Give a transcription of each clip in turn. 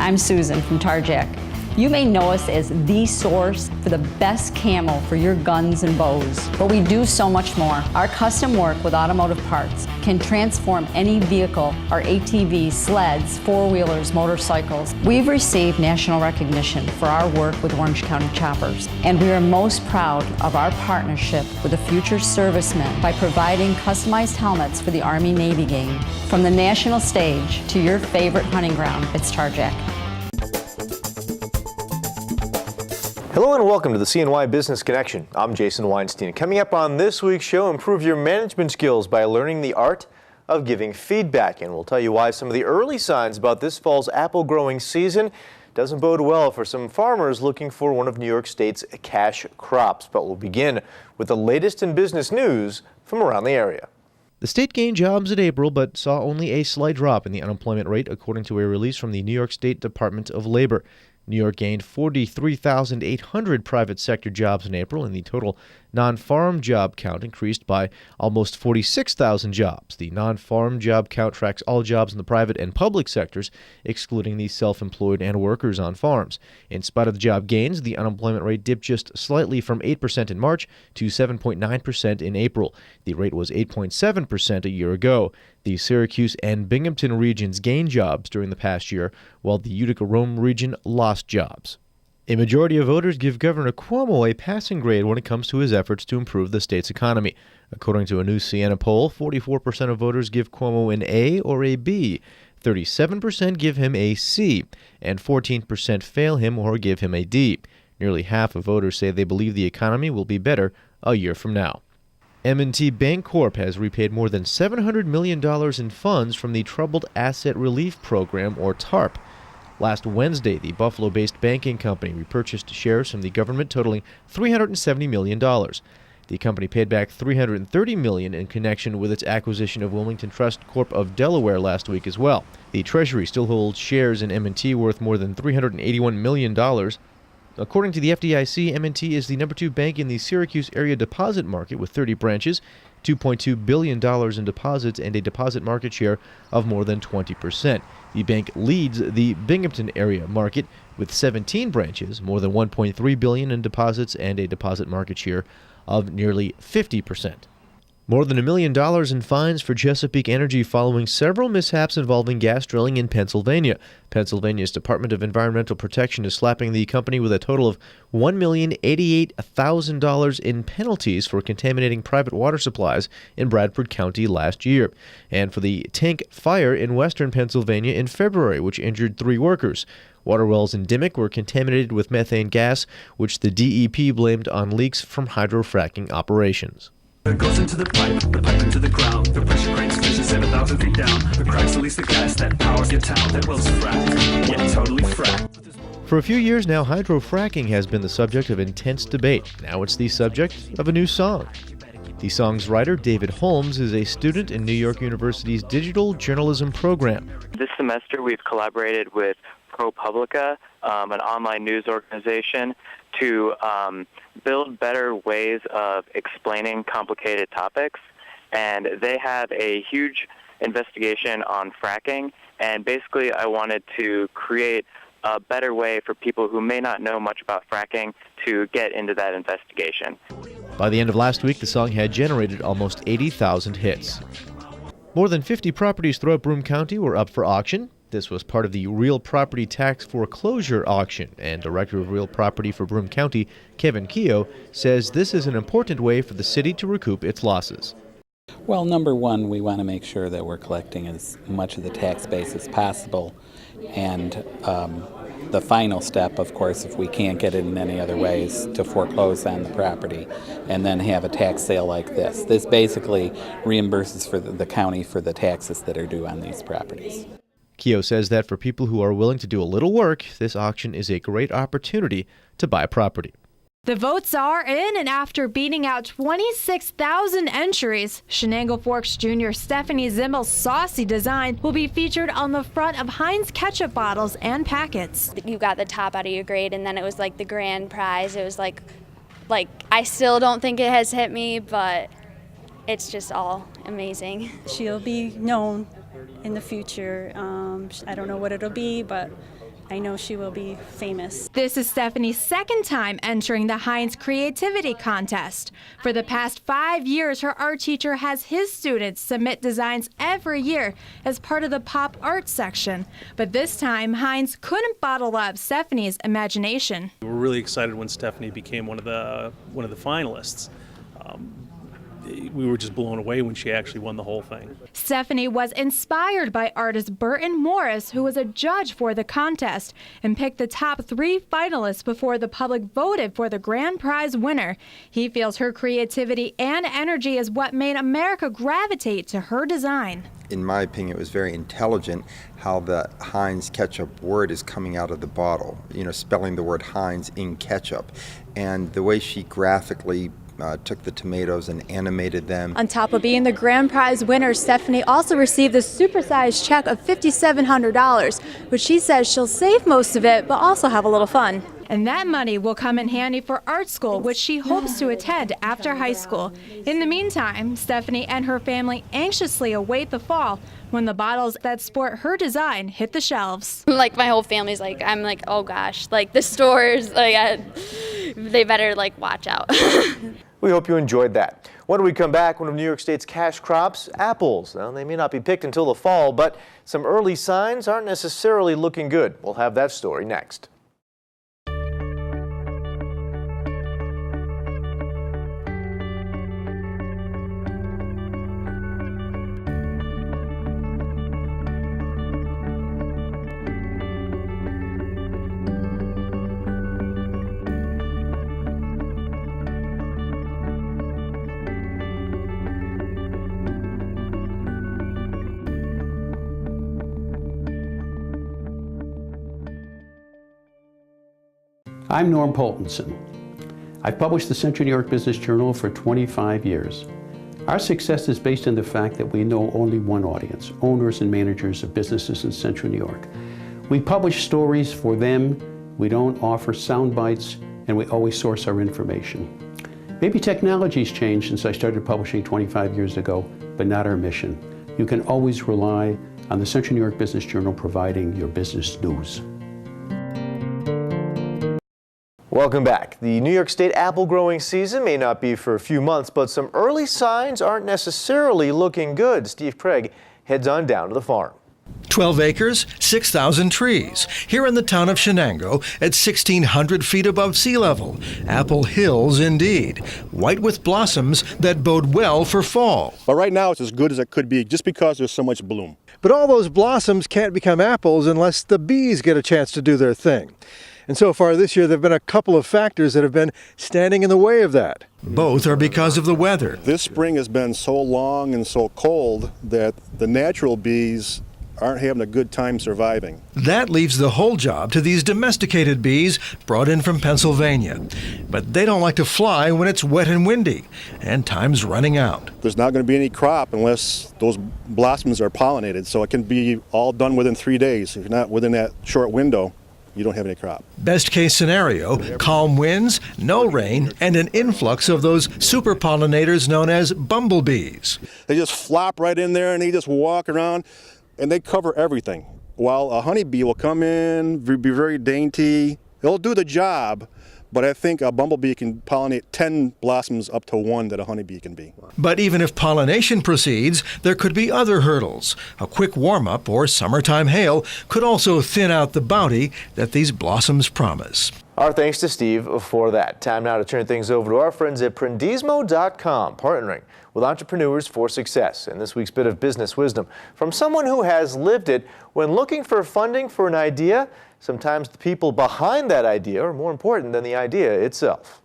I'm Susan from Tarjac. You may know us as the source for the best camo for your guns and bows, but we do so much more. Our custom work with automotive parts can transform any vehicle, our ATVs, sleds, four-wheelers, motorcycles. We've received national recognition for our work with Orange County Choppers, and we are most proud of our partnership with the future servicemen by providing customized helmets for the Army-Navy game. From the national stage to your favorite hunting ground, it's Tarjac. Hello and welcome to the CNY Business Connection. I'm Jason Weinstein. Coming up on this week's show, improve your management skills by learning the art of giving feedback. And we'll tell you why some of the early signs about this fall's apple growing season doesn't bode well for some farmers looking for one of New York State's cash crops. But we'll begin with the latest in business news from around the area. The state gained jobs in April, but saw only a slight drop in the unemployment rate, according to a release from the New York State Department of Labor. New York gained 43,800 private sector jobs in April, and the total non-farm job count increased by almost 46,000 jobs. The non-farm job count tracks all jobs in the private and public sectors, excluding the self-employed and workers on farms. In spite of the job gains, the unemployment rate dipped just slightly from 8% in March to 7.9% in April. The rate was 8.7% a year ago. The Syracuse and Binghamton regions gained jobs during the past year, while the Utica-Rome region lost jobs. A majority of voters give Governor Cuomo a passing grade when it comes to his efforts to improve the state's economy. According to a new Siena poll, 44% of voters give Cuomo an A or a B, 37% give him a C, and 14% fail him or give him a D. Nearly half of voters say they believe the economy will be better a year from now. M&T Bank Corp. has repaid more than $700 million in funds from the Troubled Asset Relief Program, or TARP. Last Wednesday, the Buffalo-based banking company repurchased shares from the government totaling $370 million. The company paid back $330 million in connection with its acquisition of Wilmington Trust Corp. Of Delaware last week as well. The Treasury still holds shares in M&T worth more than $381 million. According to the FDIC, M&T is the number 2 bank in the Syracuse area deposit market with 30 branches, $2.2 billion in deposits, and a deposit market share of more than 20%. The bank leads the Binghamton area market with 17 branches, more than $1.3 billion in deposits, and a deposit market share of nearly 50%. More than $1 million in fines for Chesapeake Energy following several mishaps involving gas drilling in Pennsylvania. Pennsylvania's Department of Environmental Protection is slapping the company with a total of $1,088,000 in penalties for contaminating private water supplies in Bradford County last year, and for the tank fire in western Pennsylvania in February, which injured 3 workers. Water wells in Dimmock were contaminated with methane gas, which the DEP blamed on leaks from hydrofracking operations. It goes into the pipe into the ground. The pressure cranks fishes at 1,000 feet down. The cracks release the gas that powers your town. That well's fracked, yeah, totally fracked. For a few years now, hydrofracking has been the subject of intense debate. Now it's the subject of a new song. The song's writer, David Holmes, is a student in New York University's digital journalism program. This semester, we've collaborated with ProPublica, an online news organization, to build better ways of explaining complicated topics. And they have a huge investigation on fracking. And basically, I wanted to create a better way for people who may not know much about fracking to get into that investigation. By the end of last week, the song had generated almost 80,000 hits. More than 50 properties throughout Broome County were up for auction. This was part of the Real Property Tax Foreclosure Auction, and Director of Real Property for Broome County, Kevin Keogh, says this is an important way for the city to recoup its losses. Well, number one, we want to make sure that we're collecting as much of the tax base as possible, and the final step, of course, if we can't get it in any other ways, to foreclose on the property and then have a tax sale like this. This basically reimburses for the county for the taxes that are due on these properties. Keogh says that for people who are willing to do a little work, this auction is a great opportunity to buy property. The votes are in, and after beating out 26,000 entries, Shenango Forks Jr. Stephanie Zimmel's saucy design will be featured on the front of Heinz ketchup bottles and packets. You got the top out of your grade, and then it was like the grand prize. It was like I still don't think it has hit me, but it's just all amazing. She'll be known in the future. I don't know what it'll be, but I know she will be famous. This is Stephanie's second time entering the Heinz Creativity Contest. For the past 5 years, her art teacher has his students submit designs every year as part of the pop art section. But this time, Heinz couldn't bottle up Stephanie's imagination. We were really excited when Stephanie became one of the finalists. We were just blown away when she actually won the whole thing. Stephanie was inspired by artist Burton Morris, who was a judge for the contest, and picked the top 3 finalists before the public voted for the grand prize winner. He feels her creativity and energy is what made America gravitate to her design. In my opinion, it was very intelligent how the Heinz ketchup word is coming out of the bottle, spelling the word Heinz in ketchup. And the way she graphically took the tomatoes and animated them. On top of being the grand prize winner, Stephanie also received a supersized check of $5,700, which she says she'll save most of it, but also have a little fun. And that money will come in handy for art school, which she hopes to attend after high school. In the meantime, Stephanie and her family anxiously await the fall when the bottles that sport her design hit the shelves. Like my whole family's like, I'm like, oh gosh, like the stores, they better watch out. We hope you enjoyed that. When we come back, one of New York State's cash crops, apples. Now, they may not be picked until the fall, but some early signs aren't necessarily looking good. We'll have that story next. I'm Norm Poltenson. I've published the Central New York Business Journal for 25 years. Our success is based on the fact that we know only one audience, owners and managers of businesses in Central New York. We publish stories for them, we don't offer sound bites, and we always source our information. Maybe technology's changed since I started publishing 25 years ago, but not our mission. You can always rely on the Central New York Business Journal providing your business news. Welcome back. The New York State apple growing season may not be for a few months, but some early signs aren't necessarily looking good. Steve Craig heads on down to the farm. 12 acres, 6,000 trees. Here in the town of Shenango at 1,600 feet above sea level. Apple hills indeed. White with blossoms that bode well for fall. But right now it's as good as it could be just because there's so much bloom. But all those blossoms can't become apples unless the bees get a chance to do their thing. And so far this year, there have been a couple of factors that have been standing in the way of that. Both are because of the weather. This spring has been so long and so cold that the natural bees aren't having a good time surviving. That leaves the whole job to these domesticated bees brought in from Pennsylvania. But they don't like to fly when it's wet and windy, and time's running out. There's not going to be any crop unless those blossoms are pollinated, so it can be all done within 3 days. If you're not within that short window, you don't have any crop. Best case scenario, calm winds, no rain, and an influx of those super pollinators known as bumblebees. They just flop right in there and they just walk around and they cover everything. While a honeybee will come in, be very dainty, they'll do the job, but I think a bumblebee can pollinate 10 blossoms up to 1 that a honeybee can be. But even if pollination proceeds, there could be other hurdles. A quick warm-up or summertime hail could also thin out the bounty that these blossoms promise. Our thanks to Steve for that. Time now to turn things over to our friends at Prendismo.com, partnering with entrepreneurs for success. And this week's bit of business wisdom from someone who has lived it: when looking for funding for an idea, sometimes the people behind that idea are more important than the idea itself.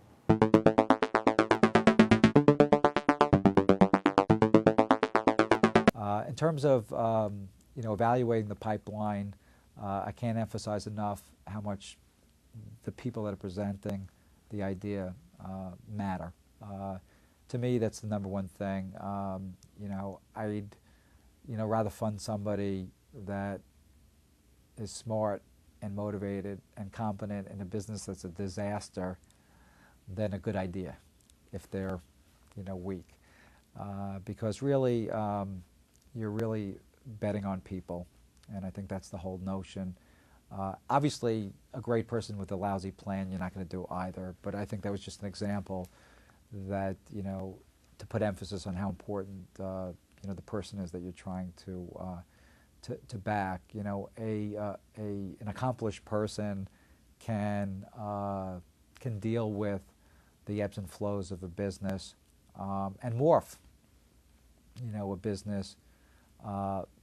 In terms of evaluating the pipeline, I can't emphasize enough how much the people that are presenting the idea matter. To me, that's the number one thing. I'd rather fund somebody that is smart and motivated and competent in a business that's a disaster than a good idea if they're weak. Because really, you're really betting on people, and I think that's the whole notion Obviously, a great person with a lousy plan, you're not going to do either. But I think that was just an example that, you know, to put emphasis on how important, you know, the person is that you're trying to back. You know, an accomplished person can deal with the ebbs and flows of a business and morph, you know, a business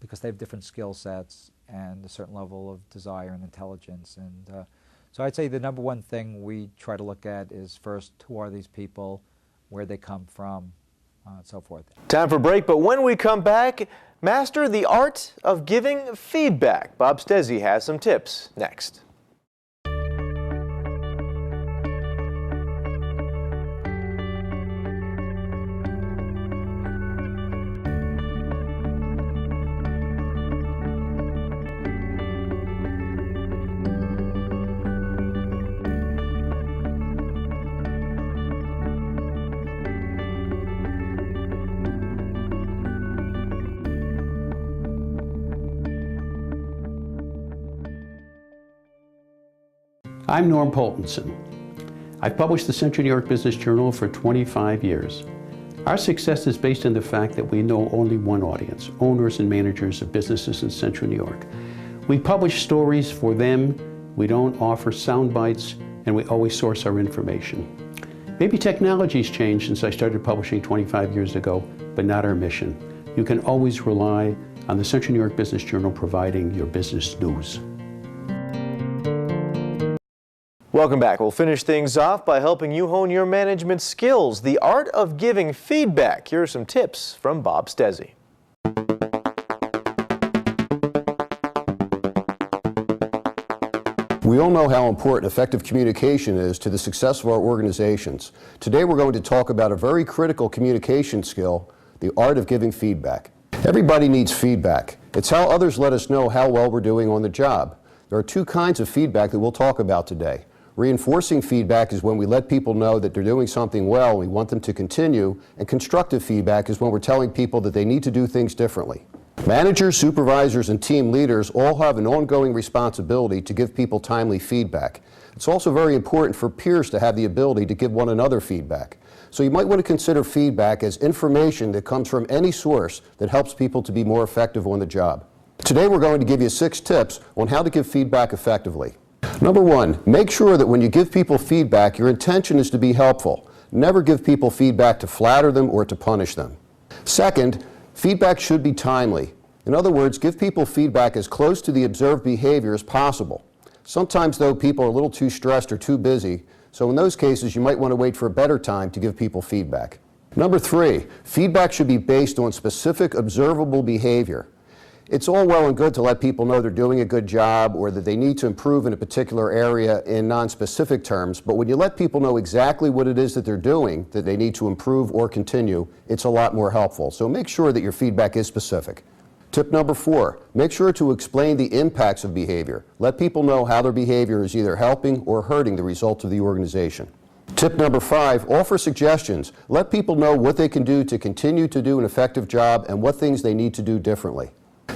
because they have different skill sets and a certain level of desire and intelligence. And so I'd say the number one thing we try to look at is first, who are these people, where they come from, and so forth. Time for a break, but when we come back, master the art of giving feedback. Bob Stezzi has some tips next. I'm Norm Poltenson. I've published the Central New York Business Journal for 25 years. Our success is based on the fact that we know only one audience, owners and managers of businesses in Central New York. We publish stories for them, we don't offer sound bites, and we always source our information. Maybe technology's changed since I started publishing 25 years ago, but not our mission. You can always rely on the Central New York Business Journal providing your business news. Welcome back. We'll finish things off by helping you hone your management skills, the art of giving feedback. Here are some tips from Bob Stezzi. We all know how important effective communication is to the success of our organizations. Today we're going to talk about a very critical communication skill, the art of giving feedback. Everybody needs feedback. It's how others let us know how well we're doing on the job. There are two kinds of feedback that we'll talk about today. Reinforcing feedback is when we let people know that they're doing something well and we want them to continue, and constructive feedback is when we're telling people that they need to do things differently. Managers, supervisors, and team leaders all have an ongoing responsibility to give people timely feedback. It's also very important for peers to have the ability to give one another feedback. So you might want to consider feedback as information that comes from any source that helps people to be more effective on the job. Today we're going to give you 6 tips on how to give feedback effectively. Number 1, make sure that when you give people feedback, your intention is to be helpful. Never give people feedback to flatter them or to punish them. Second, feedback should be timely. In other words, give people feedback as close to the observed behavior as possible. Sometimes, though, people are a little too stressed or too busy, so in those cases, you might want to wait for a better time to give people feedback. Number 3, feedback should be based on specific observable behavior. It's all well and good to let people know they're doing a good job or that they need to improve in a particular area in non-specific terms, but when you let people know exactly what it is that they're doing, that they need to improve or continue, it's a lot more helpful. So make sure that your feedback is specific. Tip number 4, make sure to explain the impacts of behavior. Let people know how their behavior is either helping or hurting the results of the organization. Tip number 5, offer suggestions. Let people know what they can do to continue to do an effective job and what things they need to do differently.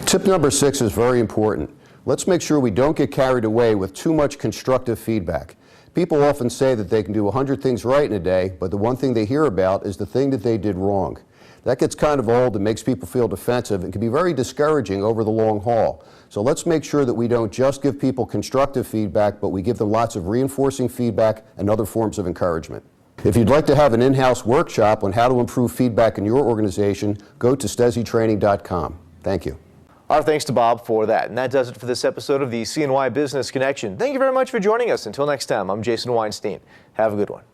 Tip number 6 is very important. Let's make sure we don't get carried away with too much constructive feedback. People often say that they can do 100 things right in a day, but the one thing they hear about is the thing that they did wrong. That gets kind of old and makes people feel defensive and can be very discouraging over the long haul. So let's make sure that we don't just give people constructive feedback, but we give them lots of reinforcing feedback and other forms of encouragement. If you'd like to have an in-house workshop on how to improve feedback in your organization, go to stezzitraining.com. Thank you. Our thanks to Bob for that. And that does it for this episode of the CNY Business Connection. Thank you very much for joining us. Until next time, I'm Jason Weinstein. Have a good one.